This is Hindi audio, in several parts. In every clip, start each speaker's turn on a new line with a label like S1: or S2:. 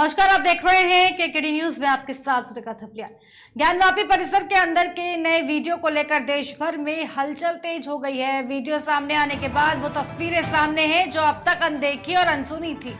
S1: नमस्कार, आप देख रहे हैं केकेडी न्यूज में आपके साथ सुचिका थपलिया। ज्ञानवापी परिसर के अंदर के नए वीडियो को लेकर देश भर में हलचल तेज हो गई है। वीडियो सामने आने के बाद वो तस्वीरें सामने हैं जो अब तक अनदेखी और अनसुनी थी।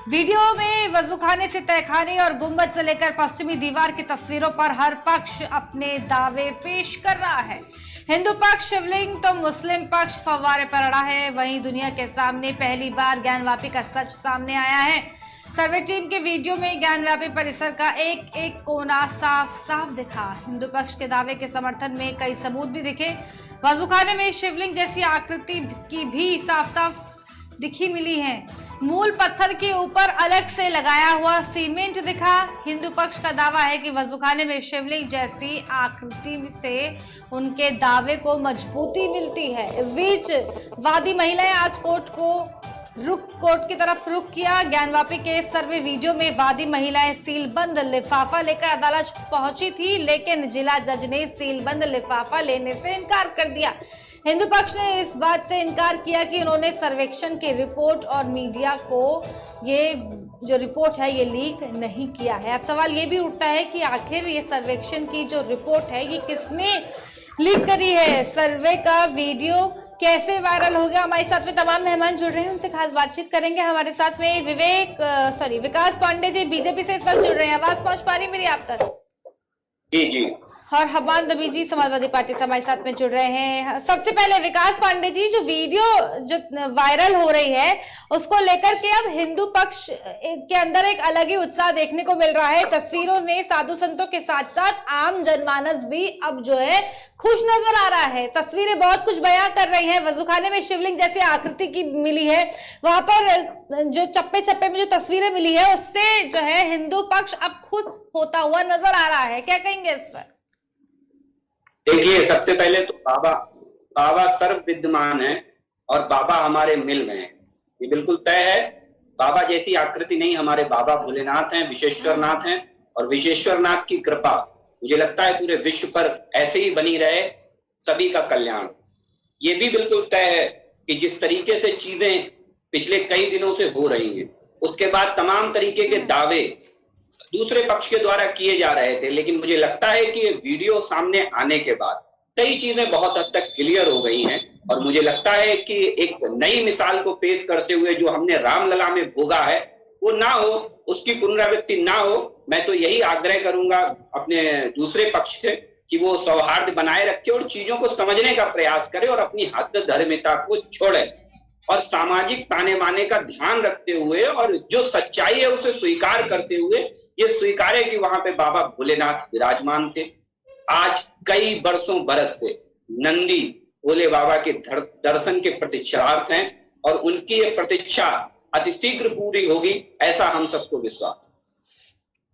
S1: वीडियो में वजूखाने से तहखाने और गुंबद से लेकर पश्चिमी दीवार की तस्वीरों पर हर पक्ष अपने दावे पेश कर रहा है। हिंदू पक्ष शिवलिंग तो मुस्लिम पक्ष फव्वारे पर अड़ा है। वहीं दुनिया के सामने पहली बार ज्ञानवापी का सच सामने आया है। सर्वे टीम के वीडियो में ज्ञानवापी परिसर का एक एक कोना साफ साफ दिखा। हिंदू पक्ष के दावे के समर्थन में कई सबूत भी दिखे। वजूखाने में शिवलिंग जैसी आकृति की भी साफ साफ दिखी मिली है। मूल पत्थर के ऊपर अलग से लगाया हुआ सीमेंट दिखा। हिंदू पक्ष का दावा है कि वजूखाने में शिवलिंग जैसी आकृति से उनके दावे को मजबूती मिलती है। इस बीच वादी महिलाएं आज कोर्ट की तरफ रुख किया। ज्ञानवापी के सर्वे वीडियो में वादी महिलाएं सीलबंद लिफाफा लेकर अदालत पहुंची थी, लेकिन जिला जज ने सीलबंद लिफाफा लेने से इनकार कर दिया। हिंदू पक्ष ने इस बात से इनकार किया कि उन्होंने सर्वेक्षण की रिपोर्ट और मीडिया को ये जो रिपोर्ट है ये लीक नहीं किया है। अब सवाल ये भी उठता है कि आखिर ये सर्वेक्षण की जो रिपोर्ट है ये किसने लीक करी है। सर्वे का वीडियो कैसे वायरल हो गया। हमारे साथ में तमाम मेहमान जुड़ रहे हैं, उनसे खास बातचीत करेंगे। हमारे साथ में विकास पांडे जी बीजेपी से इस वक्त जुड़ रहे हैं। आवाज पहुंच पा रही मेरी आप तक?
S2: जी।
S1: और हमान दबी जी समाजवादी पार्टी से हमारे साथ में जुड़ रहे हैं। सबसे पहले विकास पांडे जी, जो वीडियो जो वायरल हो रही है उसको लेकर के अब हिंदू पक्ष के अंदर एक अलग ही उत्साह देखने को मिल रहा है। तस्वीरों ने साधु संतों के साथ साथ आम जनमानस भी अब जो है खुश नजर आ रहा है। तस्वीरें बहुत कुछ बयां कर रही हैं। वजूखाने में शिवलिंग जैसी आकृति की मिली है, वहां पर जो चप्पे चप्पे में जो तस्वीरें मिली है उससे जो है हिंदू पक्ष अब खुश होता हुआ नजर आ रहा है। क्या कहेंगे इस पर?
S2: देखिए, सबसे पहले तो बाबा सर्व विद्यमान है और बाबा हमारे मिल गए हैं, ये बिल्कुल तय है। बाबा जैसी आकृति नहीं, हमारे बाबा भोलेनाथ हैं, विश्वेश्वरनाथ हैं, और विश्वेश्वरनाथ की कृपा मुझे लगता है पूरे विश्व पर ऐसे ही बनी रहे, सभी का कल्याण। ये भी बिल्कुल तय है कि जिस तरीके से चीजें पिछले कई दिनों से हो रही हैं, उसके बाद तमाम तरीके के दावे दूसरे पक्ष के द्वारा किए जा रहे थे, लेकिन मुझे लगता है कि ये वीडियो सामने आने के बाद कई चीजें बहुत हद तक क्लियर हो गई हैं, और मुझे लगता है कि एक नई मिसाल को पेश करते हुए जो हमने रामलला में भोगा है वो ना हो, उसकी पुनरावृत्ति ना हो। मैं तो यही आग्रह करूंगा अपने दूसरे पक्ष से कि वो सौहार्द बनाए रखे और चीजों को समझने का प्रयास करे और अपनी हद धर्मिता को छोड़े और सामाजिक ताने बाने का ध्यान रखते हुए और जो सच्चाई है उसे स्वीकार करते हुए ये स्वीकारे कि वहां पे बाबा भोलेनाथ विराजमान थे। आज कई बरस से नंदी भोले बाबा के दर्शन के प्रतीक्षार्थ हैं और उनकी ये प्रतीक्षा अतिशीघ्र पूरी होगी, ऐसा हम सबको विश्वास।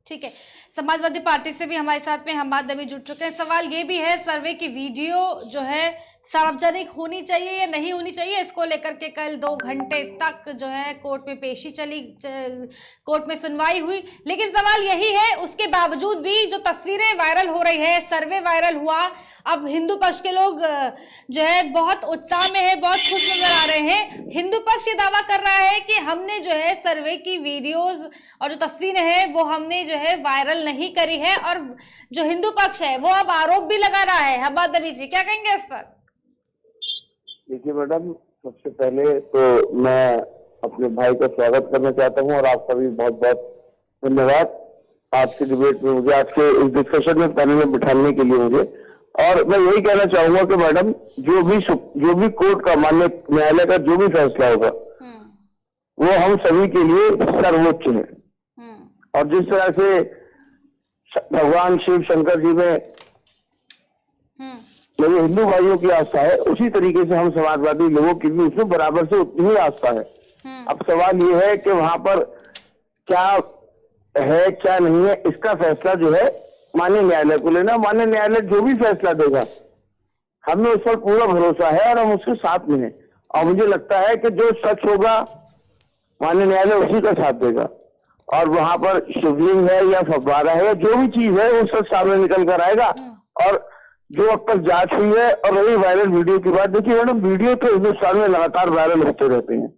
S1: ठीक है, समाजवादी पार्टी से भी हमारे साथ में हमाद नबी जुड़ चुके हैं। सवाल ये भी है, सर्वे की वीडियो जो है सार्वजनिक होनी चाहिए या नहीं होनी चाहिए, इसको लेकर के कल 2 घंटे तक जो है कोर्ट में पेशी चली, कोर्ट में सुनवाई हुई, लेकिन सवाल यही है उसके बावजूद भी जो तस्वीरें वायरल हो रही है, सर्वे वायरल हुआ, अब हिंदू पक्ष के लोग जो है बहुत उत्साह में है, बहुत खुश नजर आ रहे हैं। हिंदू पक्ष ये दावा कर रहा है कि हमने जो है सर्वे की वीडियोस और जो तस्वीरें हैं वो हमने जो है वायरल नहीं करी है, और जो हिंदू पक्ष है वो अब आरोप भी लगा रहा है। हमाद नबी जी, क्या कहेंगे इस पर?
S3: देखिए मैडम, सबसे पहले तो मैं अपने भाई का स्वागत करना चाहता हूं और आपका भी बहुत बहुत धन्यवाद आज के डिबेट में मुझे, आज के इस डिस्कशन में पैनल में बिठाने के लिए मुझे। और मैं यही कहना चाहूंगा कि मैडम जो भी कोर्ट का माननीय न्यायालय का जो भी फैसला होगा वो हम सभी के लिए सर्वोच्च है। और जिस तरह से भगवान शिव शंकर जी में मेरे हिंदू भाइयों की आस्था है, उसी तरीके से हम समाजवादी लोगों की भी उसमें बराबर से उतनी ही आस्था है। अब सवाल ये है कि वहां पर क्या है क्या नहीं है, इसका फैसला जो है माननीय न्यायालय को लेना। माननीय न्यायालय जो भी फैसला देगा हमें उस पर पूरा भरोसा है और हम उसके साथ में हैं, और मुझे लगता है कि जो सच होगा माननीय न्यायालय उसी का साथ देगा। और वहां पर शिवलिंग है या फव्वारा है या जो भी चीज है वो सब सामने निकल कर आएगा। और जो अब तक जांच हुई है, और वही वायरल वीडियो की बात, देखिए मैडम वीडियो तो हिंदुस्तान में लगातार वायरल होते रहते हैं।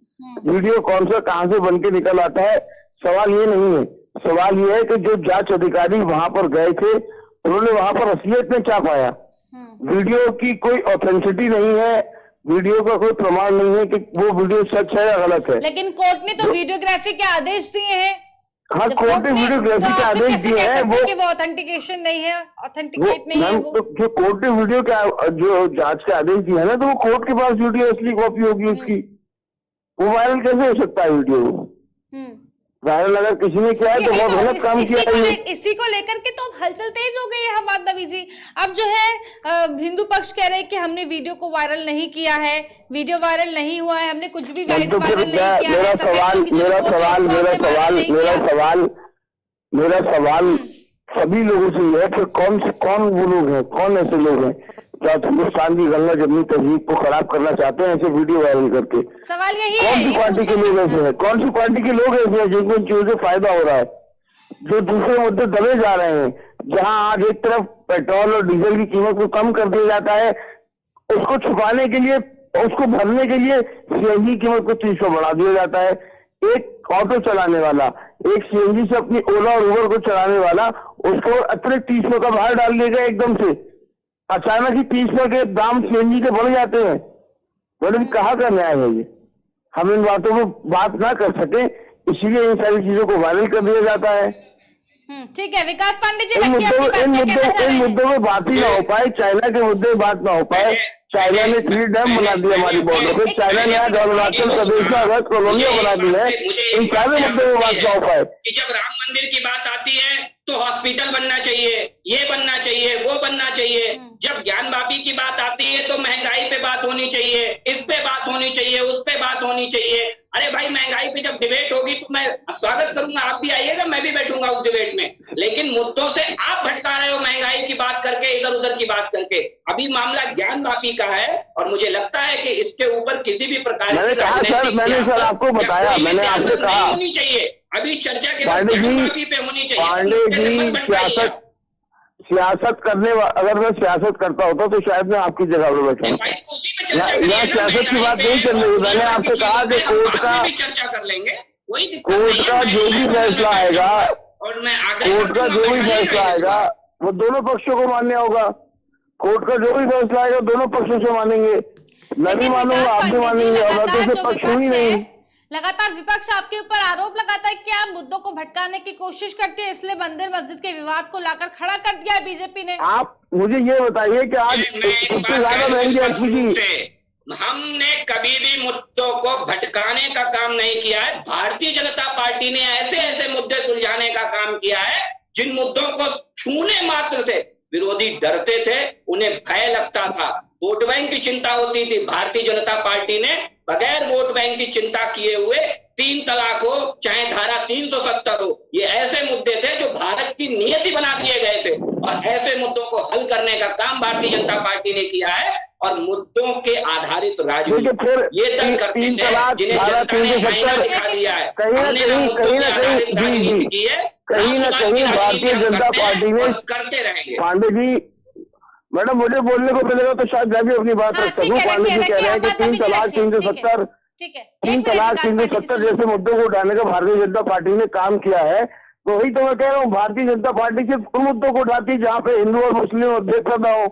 S3: वीडियो कौन सा कहां से बन के निकल आता है सवाल ये नहीं है। सवाल ये है कि जो जांच अधिकारी वहां पर गए थे उन्होंने वहां पर असलियत में क्या पाया? वीडियो की कोई ऑथेंटिसिटी नहीं है, वीडियो का कोई प्रमाण नहीं है कि वो वीडियो सच है या गलत है।
S1: लेकिन कोर्ट ने तो वीडियोग्राफी के आदेश दिए हैं।
S3: हाँ, कोर्ट ने वीडियोग्राफी के आदेश दिए हैं,
S1: वो ऑथेंटिकेशन नहीं है, ऑथेंटिकेट नहीं है वो।
S3: तो जो कोर्ट ने वीडियो के जो जांच के आदेश दिए है ना, तो वो कोर्ट के पास वीडियो असली कॉपी होगी उसकी, वो वायरल कैसे हो सकता है वीडियो? वायरल अगर किसी ने किया है तो बहुत गलत काम किया है।
S1: इसी को लेकर के तो अब हलचल तेज हो गई है हमाद नबी जी। अब जो है हिंदू पक्ष कह रहे हैं कि हमने वीडियो को वायरल नहीं किया है, वीडियो वायरल नहीं हुआ है, हमने कुछ भी वायरल नहीं किया है।
S3: मेरा सवाल सभी लोगों से ये है, फिर कौन वो लोग हैं, कौन ऐसे लोग हैं क्या हिंदुस्तान की गंगा जमनी तहजीब को खराब करना चाहते हैं ऐसे वीडियो वायरल करके?
S1: सवाल यही है,
S3: कौन सी पार्टी के लोग ऐसे हैं, कौन सी पार्टी के लोग ऐसे हैं जिनको इन चीजों से फायदा हो रहा है, जो दूसरे मुद्दे दबे जा रहे हैं? जहां आज एक तरफ पेट्रोल और डीजल की कीमत को कम कर दिया जाता है, उसको छुपाने के लिए, उसको भरने के लिए सीएनजी की कीमत को 300 बढ़ा दिया जाता है। एक ऑटो चलाने वाला, एक सीएनजी से अपनी ओला और उबर को चलाने वाला, उसको अतिरिक्त 300 का भार डाल दिया एकदम से। अचानक ही 300 के दाम सीएनजी के बढ़ जाते हैं। बोले कहाँ का न्याय है ये? हम इन बातों को बात ना कर सके, इसीलिए इन सारी चीजों को वायरल कर दिया जाता है।
S1: ठीक है विकास पांडे जी,
S3: इन मुद्दों में बात ही ना हो पाए, चाइना के मुद्दे में बात ना हो पाए। चाइना ने 3 डैम बना दिया हमारी बॉर्डर पे, चाइना ने आज अरुणाचल प्रदेश का अवैध कॉलोनियां बना दी है, इन सारे मुद्दे में बात ना हो पाए।
S2: कि जब राम मंदिर की बात आती है तो हॉस्पिटल बनना चाहिए, ये बनना चाहिए, वो बनना चाहिए। जब ज्ञानवापी की बात आती है तो महंगाई पे बात होनी चाहिए, इस पे बात होनी चाहिए, उस पे बात होनी चाहिए। अरे भाई, महंगाई पे जब डिबेट होगी तो मैं स्वागत करूंगा, आप भी आइएगा, मैं भी बैठूंगा उस डिबेट में। लेकिन मुद्दों से आप भटका रहे हो, महंगाई की बात करके, इधर उधर की बात करके। अभी मामला ज्ञानवापी का है और मुझे लगता है कि इसके ऊपर किसी भी प्रकार की
S3: मैंने सर आपको बताया, मैंने आपसे कहा
S2: होनी चाहिए। अभी चर्चा के
S3: पांडे जी,
S2: पे होनी चाहिए।
S3: पांडे जी, सियासत करने, अगर मैं सियासत करता होता तो शायद मैं आपकी जगह पर बैठा। यहाँ सियासत की बात नहीं चल रही। मैंने आपसे कहा कि कोर्ट
S2: चर्चा कर लेंगे,
S3: कोर्ट का जो भी फैसला आएगा,
S2: और मैं
S3: कोर्ट का जो भी फैसला आएगा वो दोनों पक्षों को मानना होगा। कोर्ट का जो भी फैसला आएगा दोनों पक्षों से मानेंगे, मैं भी मानूंगा, आप भी मानेंगे, और तो पक्ष ही नहीं।
S1: लगातार विपक्ष आपके ऊपर आरोप लगाता है कि आप मुद्दों को भटकाने की कोशिश करते हैं, इसलिए मंदिर मस्जिद के विवाद को लाकर खड़ा कर दिया है बीजेपी ने।
S3: आप मुझे ये बताइए कि आज सबसे ज्यादा महंगी एलपीजी,
S2: हमने कभी भी मुद्दों को भटकाने का काम नहीं किया है। भारतीय जनता पार्टी ने ऐसे ऐसे मुद्दे सुलझाने का काम किया है जिन मुद्दों को छूने मात्र से विरोधी डरते थे, उन्हें भय लगता था, वोट बैंक की चिंता होती थी। भारतीय जनता पार्टी ने बगैर वोट बैंक की चिंता किए हुए 3 तलाक हो, चाहे धारा 370 हो, ये ऐसे मुद्दे थे जो भारत की नियति बना दिए गए थे। और ऐसे मुद्दों को हल करने का काम भारतीय जनता पार्टी ने किया है। और मुद्दों के आधारित राजनीति ये तय करते थे जिन्हें जनता ने आईना दिखा दिया है। हमने राजनीति की है,
S3: कहीं ना कहीं भारतीय जनता पार्टी ने
S2: करते रहेंगे।
S3: पांडे जी, मैडम मुझे बोलने को मिलेगा तो शायद मैं भी अपनी बात रख सकूं। पांडे जी कह रहे हैं कि 3 तलाक 370, 3 तलाक 370 जैसे मुद्दों को उठाने का भारतीय जनता पार्टी ने काम किया है। तो वही तो मैं कह रहा हूँ, भारतीय जनता पार्टी सिर्फ उन मुद्दों को उठाती है जहाँ पे हिंदू और मुस्लिम देख रहा हो,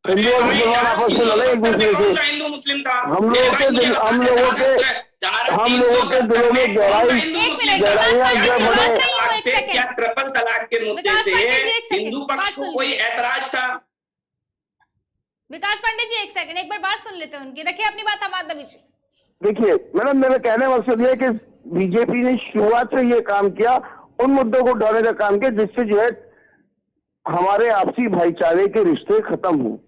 S3: हिंदू और मुसलमान आपस में लड़े एक दूसरे से। हम लोगों के दिलों में गहराइयां
S2: क्या ट्रिपल तलाक के मुद्दे से हिंदू पक्ष को कोई ऐतराज था?
S1: विकास पांडे जी, एक सेकंड, एक बार बात सुन लेते हैं उनकी। रखिए अपनी बात हमारे बीच।
S3: देखिए मैडम, मेरा कहने का मकसद ये है कि बीजेपी ने शुरुआत से ये काम किया, उन मुद्दों को उठाने का काम किया जिससे जो है हमारे आपसी भाईचारे के रिश्ते खत्म हो,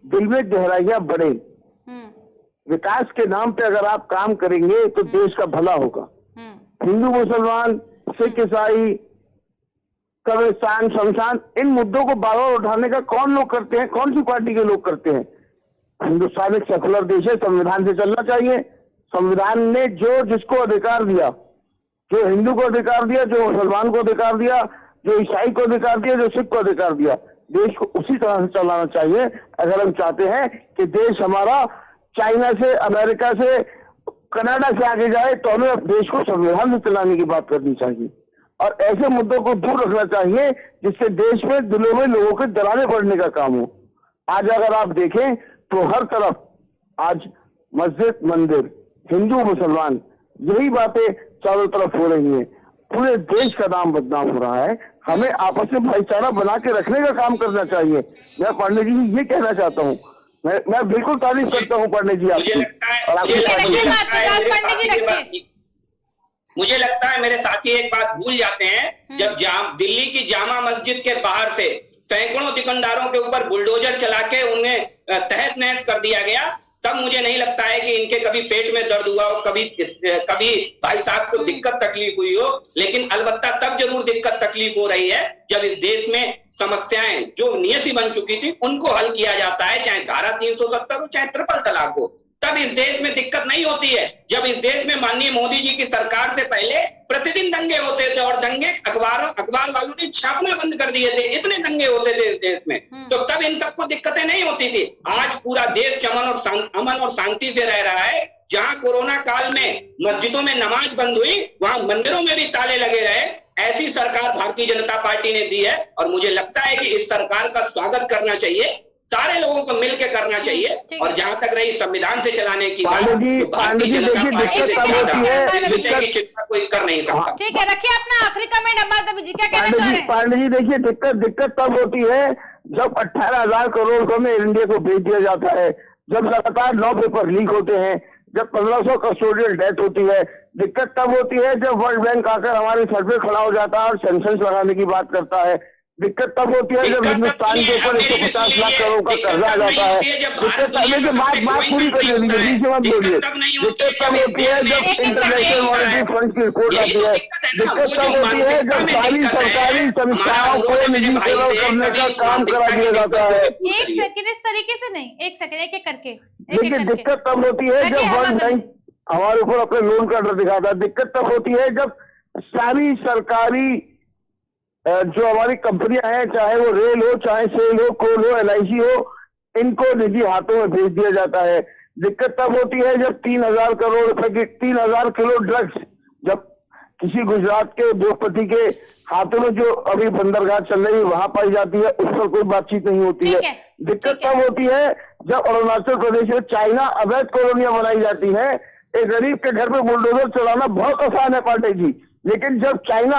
S3: दिल में गहराइयां बढ़े। विकास के नाम पे अगर आप काम करेंगे तो देश का भला होगा। हिंदू मुसलमान, सिख ईसाई, कब्रिस्तान, शमशान, इन मुद्दों को बार बार उठाने का कौन लोग करते हैं? कौन सी पार्टी के लोग करते हैं? हिंदुस्तान एक सेकुलर देश है, संविधान से चलना चाहिए। संविधान ने जो जिसको अधिकार दिया, जो हिंदू को अधिकार दिया, जो मुसलमान को अधिकार दिया, जो ईसाई को अधिकार दिया, जो सिख को अधिकार दिया, देश को उसी तरह से चलाना चाहिए। अगर हम चाहते हैं कि देश हमारा चाइना से, अमेरिका से, कनाडा से आगे जाए तो हमें देश को संविधान से चलाने की बात करनी चाहिए। और ऐसे मुद्दों को दूर रखना चाहिए जिससे देश में दिलों में लोगों के दरारें पड़ने का काम हो। आज अगर आप देखें तो हर तरफ आज मस्जिद मंदिर, हिंदू मुसलमान, यही बातें चारों तरफ हो रही हैं। पूरे देश का नाम बदनाम हो रहा है। हमें आपस में भाईचारा बना के रखने का काम करना चाहिए। मैं पांडे जी ये कहना चाहता हूँ। मैं बिल्कुल तारीफ करता हूँ पांडे जी आपकी और आपकी पार्टी।
S2: मुझे लगता है मेरे साथी एक बात भूल जाते हैं, जब दिल्ली की जामा मस्जिद के बाहर से सैकड़ों दुकानदारों के ऊपर बुलडोजर चला के उन्हें तहस नहस कर दिया गया, तब मुझे नहीं लगता है कि इनके कभी पेट में दर्द हुआ हो, कभी भाई साहब को दिक्कत तकलीफ हुई हो। लेकिन अलबत्ता तब जरूर दिक्कत तकलीफ हो रही है जब इस देश में समस्याएं जो नियति बन चुकी थी उनको हल किया जाता है, चाहे धारा 370 हो चाहे ट्रिपल तलाक हो। तब इस देश में दिक्कत नहीं होती है। जब इस देश में माननीय मोदी जी की सरकार से पहले प्रतिदिन दंगे होते थे और दंगे अखबार वालों ने छापना बंद कर दिए थे, इतने दंगे होते थे इस देश में, तो तब इन सबको दिक्कतें नहीं होती थी। आज पूरा देश अमन और शांति से रह रहा है। जहां कोरोना काल में मस्जिदों में नमाज बंद हुई, वहां मंदिरों में भी ताले लगे रहे। ऐसी सरकार भारतीय जनता पार्टी ने दी है और मुझे लगता है कि इस सरकार का स्वागत करना चाहिए, सारे लोगों को मिलकर करना चाहिए। और जहां तक रही संविधान से चलाने की बात, भारतीय जनता पार्टी से ज्यादा विषय की चिंता कोई कर नहीं सकता।
S1: ठीक है, रखिए अपना आखिरी कमेंट। अब्बास जी क्या कहना चाह रहे हैं?
S3: पांडे जी देखिए, दिक्कत तब होती है जब 18,000 करोड़ रुपए में इंडिया को भेज दिया जाता है, जब लगातार 9 पेपर लीक होते हैं, जब 1500 कस्टोडियल डेथ होती है। दिक्कत तब होती है जब वर्ल्ड बैंक आकर हमारे सर पे खड़ा हो जाता है और सैंक्शंस लगाने की बात करता है। दिक्कत तब होती है जब हिंदुस्तान के ऊपर 150 लाख करोड़ का कर्जा आ जाता है। दिक्कत तब है कि बात पूरी कर लीजिए, बीच में मत बोलिए। दिक्कत तब होती है जब इंटरनेशनल मॉनेटरी फंड की रिपोर्ट आती है। दिक्कत तब होती है जब सारी सरकारी संस्थाओं को निजीकरण करने का काम करा दिया जाता है।
S1: एक सेकंड, इस तरीके से नहीं, एक सेकंड, एक एक करके।
S3: देखिए, दिक्कत तब होती है जब वर्ल्ड बैंक हमारे ऊपर अपने लोन का डर दिखाता है। दिक्कत तब होती है जब सारी सरकारी जो हमारी कंपनियां हैं, चाहे वो रेल हो, चाहे सेल हो, कोल हो, LIC हो, इनको निजी हाथों में भेज दिया जाता है। दिक्कत तब होती है जब 3,000 करोड़ रुपए की 3,000 किलो ड्रग्स जब किसी गुजरात के उद्योगपति के हाथों में जो अभी बंदरगाह चल रही है वहां पाई जाती है, उस पर कोई बातचीत नहीं होती है। दिक्कत तब होती है जब अरुणाचल प्रदेश में चाइना अवैध कॉलोनियां बनाई जाती है। एक गरीब के घर पे बुलडोजर चलाना बहुत आसान है पांडे जी, लेकिन जब चाइना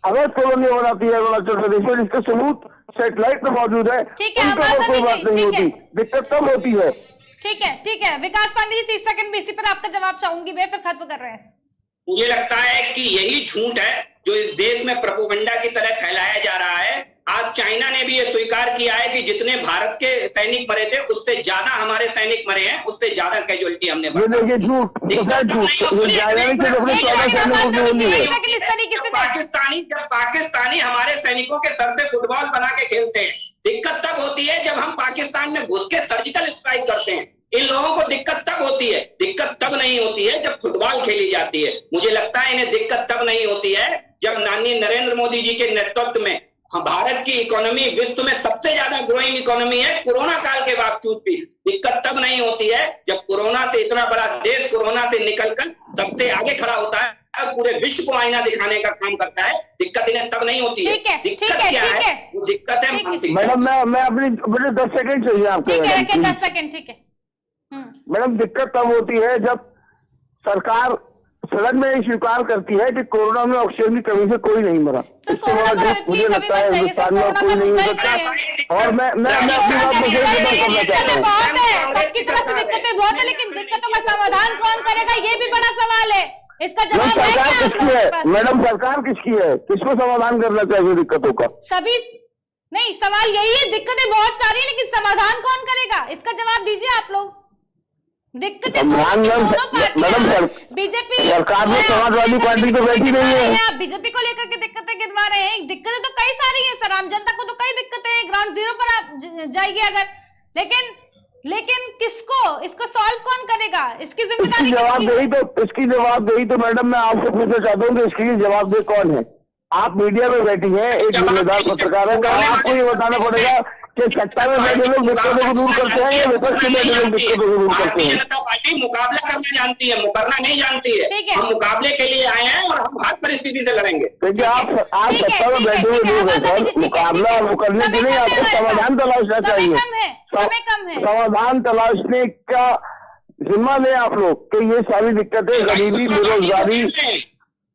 S3: अवैध कॉलोनियां बनाती है अरुणाचल प्रदेश में, जिसके सबूत सैटेलाइट में मौजूद है, उनका कोई बात नहीं होती। दिक्कत तब होती है।
S1: ठीक है। विकास पांडे जी 30 सेकंड में इसी पर आपका जवाब चाहूंगी मैं, फिर खत्म कर रहे हैं।
S2: मुझे लगता है कि यही झूठ है जो इस देश में प्रोपेगेंडा की तरह फैलाया जा रहा है। आज चाइना ने भी ये स्वीकार किया है कि जितने भारत के सैनिक मरे थे उससे ज्यादा हमारे सैनिक मरे हैं, उससे ज्यादा कैजुअलिटी हमने पाकिस्तानी हमारे सैनिकों के सर से फुटबॉल बना के खेलते हैं। दिक्कत तब होती है जब हम पाकिस्तान में घुस के सर्जिकल स्ट्राइक करते हैं। इन लोगों को दिक्कत तब होती है, दिक्कत तब नहीं होती है जब फुटबॉल खेली जाती है। मुझे लगता है इन्हें दिक्कत तब नहीं होती है जब माननीय नरेंद्र मोदी जी के नेतृत्व में भारत की इकोनॉमी विश्व में सबसे ज्यादा ग्रोइंग इकोनॉमी है कोरोना काल के बावजूद भी। दिक्कत तब नहीं होती है जब कोरोना से इतना बड़ा देश कोरोना से निकलकर सबसे आगे खड़ा होता है और पूरे विश्व को आईना दिखाने का काम करता है। दिक्कत इन्हें तब नहीं होती है। दिक्कत क्या है? वो दिक्कत है मानसिक।
S3: मैडम मैं अपनी 10 सेकंड चाहिए आपको।
S1: ठीक है, 10 सेकंड। ठीक है
S3: मैडम, दिक्कत तब होती है जब सरकार सदन में स्वीकार करती है कि कोरोना में ऑक्सीजन की कमी से कोई नहीं मरा। इसके बाद मुझे लगता है हिंदुस्तान में कोई नहीं हो सकता। और मैं अपनी बात को करना चाहता हूँ।
S1: सबकी तरफ से दिक्कतें बहुत है, लेकिन दिक्कतों का समाधान कौन करेगा ये भी बड़ा सवाल है। इसका जवाब
S3: सरकार किसकी है? मैडम, सरकार किसकी है? किसको समाधान करना चाहिए दिक्कतों का?
S1: सभी नहीं, सवाल यही है, दिक्कतें बहुत सारी है लेकिन समाधान कौन करेगा? इसका जवाब दीजिए आप लोग। दिक्कतें
S3: मैडम,
S1: बीजेपी
S3: सरकार में समाजवादी पार्टी तो बैठी नहीं है।
S1: आप बीजेपी को लेकर के दिक्कतें गिनवा रहे हैं। दिक्कतें तो कई सारी हैं सर, आम जनता को तो कई दिक्कतें हैं। ग्राउंड जीरो पर आप जाइए अगर, लेकिन किसको इसको सॉल्व कौन करेगा? इसकी जिम्मेदारी
S3: इसकी जवाबदेही तो मैडम मैं आपसे पूछना चाहता हूँ कि इसकी जवाबदेही कौन है? आप मीडिया में बैठी हैं, एक जिम्मेदार पत्रकार है, आपको ये बताना पड़ेगा कि सत्ता में बैठे लोग दिक्कतों को दूर करते हैं या विपक्ष में बैठे लोग दिक्कतों को दूर करते हैं।
S2: पार्टी मुकाबला करना जानती है, मुकरना नहीं जानती
S1: ठीक
S2: है।
S1: है।
S2: हम मुकाबले के लिए आए हैं और हम हर परिस्थिति से लड़ेंगे।
S3: क्योंकि आप
S1: ठीक है,
S3: सत्ता में
S1: ठीक है,
S3: बैठे हुए
S1: ठीक है,
S3: लोग हैं
S1: आवाज़ अभी
S3: सर,
S1: ठीक है,
S3: मुकाबला
S1: ठीक है।
S3: मुकरने के
S1: समय
S3: लिए
S1: कम है
S3: आपको
S1: हमारे
S3: समाधान
S1: पास।
S3: तलाशना
S1: समय
S3: चाहिए।
S1: कम है, समय कम है।
S3: समाधान तलाशने का जिम्मा लें आप लोग कि ये सारी दिक्कतें, गरीबी, बेरोजगारी,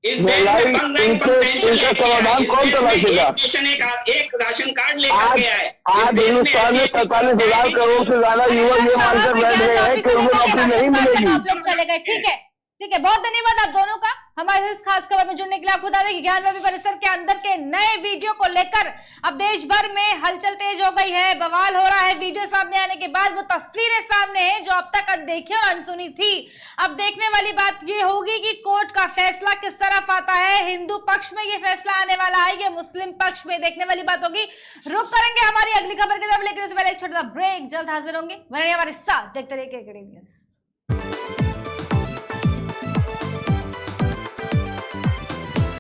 S2: इस देश में
S3: महंगाई,
S2: बन रही पेंशन
S3: इनका
S2: लेके आए।
S3: समाधान
S2: इस
S3: कौन
S2: देश में
S3: तलाशेगा?
S2: एक नेशन एक राशन कार्ड लेकर
S3: आज
S2: के आए।
S3: आज
S2: इस देश में
S3: हिंदुस्तान में
S2: ऐसी
S3: 45,000 करोड़ से ज्यादा युवा ये मानकर बैठ गए हैं कि उनको नौकरी नहीं मिलेगी।
S1: आप लोग चले गए। ठीक है, ठीक है, बहुत धन्यवाद आप दोनों का हमारे इस खास खबर में जुड़ने के लिए। आपको बता दें कि ज्ञानवापी परिसर के अंदर के नए वीडियो को लेकर अब देश भर में हलचल तेज हो गई है, बवाल हो रहा है। वीडियो सामने आने के बाद वो तस्वीरें सामने हैं जो अब तक अनदेखी और अनसुनी थी। अब देखने वाली बात ये होगी कि कोर्ट का फैसला किस तरफ आता है। हिंदू पक्ष में ये फैसला आने वाला है, ये मुस्लिम पक्ष में, देखने वाली बात होगी। रुक करेंगे हमारी अगली खबर की तरफ, लेकिन इससे पहले एक छोटा सा ब्रेक। जल्द हाजिर होंगे, बने रहिए हमारे साथ, देखते रहिए केकेडी न्यूज़।